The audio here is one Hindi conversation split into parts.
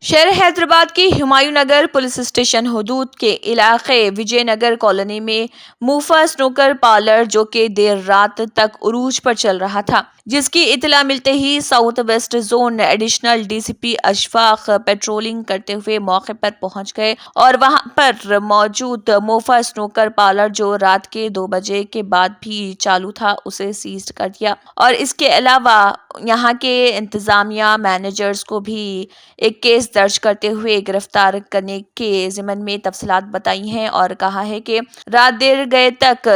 शहर हैदराबाद के हुमायूं नगर पुलिस स्टेशन हदूद के इलाके विजयनगर कॉलोनी में मूफा स्नूकर पार्लर जो कि देर रात तक उरूज पर चल रहा था, जिसकी इतला मिलते ही south west zone additional DCP Ashfaq patrolling करते हुए मौके पर पहुंच गए और वहां पर मौजूद मूफा स्नूकर पार्लर जो रात के 2 बजे के बाद भी चालू था उसे सीज कर दिया। और इसके अलावा यहाँ के इंतजामिया मैनेजर्स को भी एक केस दर्ज करते हुए गिरफ्तार करने के ज़िम्मन में तफसीलात बताई हैं और कहा है कि रात देर गए तक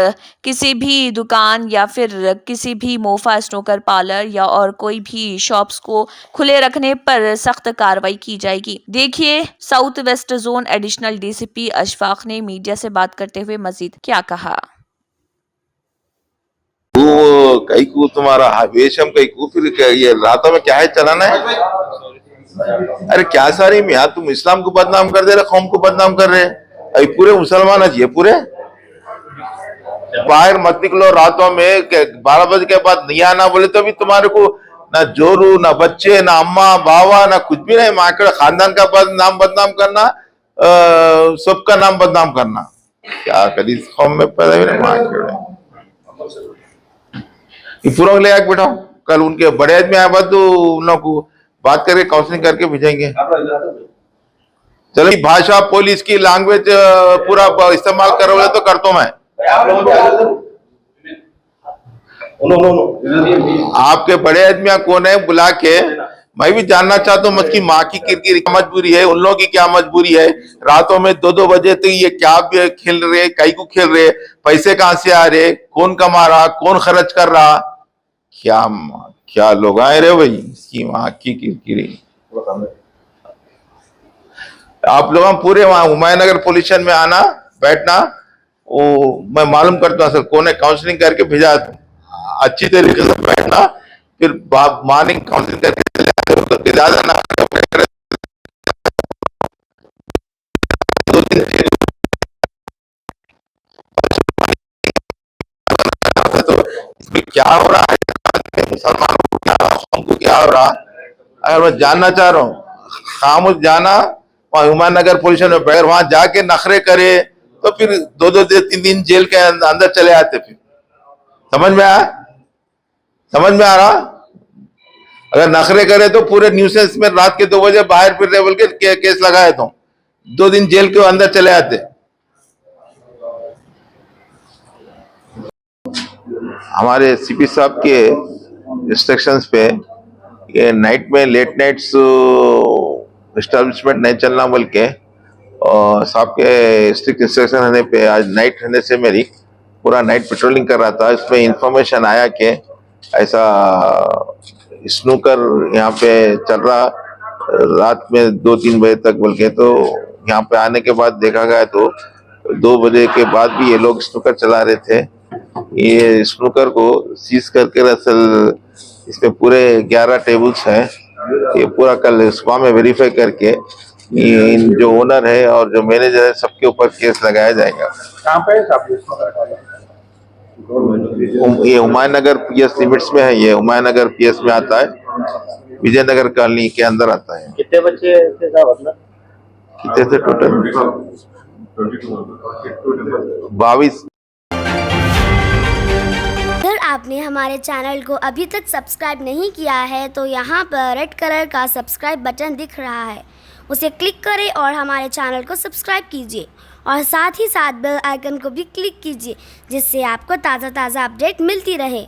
किसी भी दुकान या फिर किसी भी मोफा स्नूकर पार्लर या और कोई भी शॉप्स को खुले रखने पर सख्त कार्रवाई की जाएगी। देखिए south west zone additional DCP Ashfaq ने मीडिया से बात करते हुए मजीद क्या कहा। वो कैकू तुम्हारा वेशम कैकू फिर ये रातों में क्या है चलाना है। अरे क्या सारी मियाँ तुम इस्लाम को बदनाम कर दे रहे, कौम को बदनाम कर रहे। अभी पूरे मुसलमान ये पूरे बाहर मत निकलो रातों में 12 बजे के बाद नहीं आना बोले तो भी तुम्हारे को ना जोरू ना बच्चे ना अम्मा बाबा ना कुछ भी नहीं। माँ के खानदान का नाम बदनाम करना, सबका नाम बदनाम करना, क्या करी कौम में पैदा हुए माँ के पूरा ले आके बैठाओ। कल उनके बड़े आदमी आए बाद उन लोग को बात करके काउंसलिंग करके भेजेंगे। चलो भाषा पुलिस की लैंग्वेज पूरा इस्तेमाल करोगे तो कर तो मैं आपके बड़े आदमी कौन है बुला के मैं भी जानना चाहता हूँ। की माँ की किरकिरी क्या मजबूरी है, उन लोगों की क्या मजबूरी है। रातों में 2-2 बजे तक ये क्या खेल रहे, कई को खेल रहे, पैसे कहाँ से आ रहे, कौन कमा रहा, कौन खर्च कर रहा, क्या क्या लोग आए रहे भाई। इसकी माँ की किरकिरी आप लोग पूरे वहां हुमायूंनगर पुलिस स्टेशन में आना बैठना, वो मैं मालूम करता हूँ सर कौन है, काउंसलिंग करके भेजा अच्छी तरीके से बैठना, फिर मॉर्निंग काउंसलिंग करके ज्यादा ना तो इसमें क्या हो रहा है, मुसलमानों को क्या, हमको क्या हो रहा। अगर मैं जानना चाह रहा हूँ खामोश जाना वहां हुमायूंनगर पुलिस में बैठ, वहां जाके नखरे करे तो फिर 2-2 3 दिन जेल के अंदर चले आते। फिर समझ में आया, समझ में आ रहा। अगर नखरे करे तो पूरे न्यूसेंस में रात के 2 बजे बाहर फिर रहे बोल के केस लगाए तो 2 दिन जेल के अंदर चले आते। हमारे सीपी साहब के इंस्ट्रक्शंस पे ये नाइट में लेट नाइट्स एस्टेब्लिशमेंट नहीं चलना बोल के और साहब के स्ट्रिक्ट इंस्ट्रक्शन रहने पे आज नाइट रहने से मेरी पूरा नाइट पेट्रोलिंग कर रहा था। इसमें इंफॉर्मेशन आया कि ऐसा स्नूकर यहाँ पे चल रहा रात में 2-3 बजे तक बोल के, तो यहाँ पे आने के बाद देखा गया तो 2 बजे के बाद भी ये लोग स्नूकर चला रहे थे। ये स्नूकर को सीज करके असल इसमें पूरे 11 टेबल्स हैं। ये पूरा कल सुबह में वेरीफाई करके इन जो ओनर है और जो मैनेजर है सबके ऊपर केस लगाया जाएगा। कहाँ पे ये हुमायूंनगर पीएस लिमिट्स में है, ये हुमायूंनगर पीएस में आता है, विजयनगर कॉलोनी के अंदर आता है। कितने बच्चे थे साहब? कितने थे टोटल? 22। अगर आपने हमारे चैनल को अभी तक सब्सक्राइब नहीं किया है तो यहाँ पर रेड कलर का सब्सक्राइब बटन दिख रहा है, उसे क्लिक करें और हमारे चैनल को सब्सक्राइब कीजिए और साथ ही साथ बेल आइकन को भी क्लिक कीजिए जिससे आपको ताज़ा अपडेट मिलती रहे।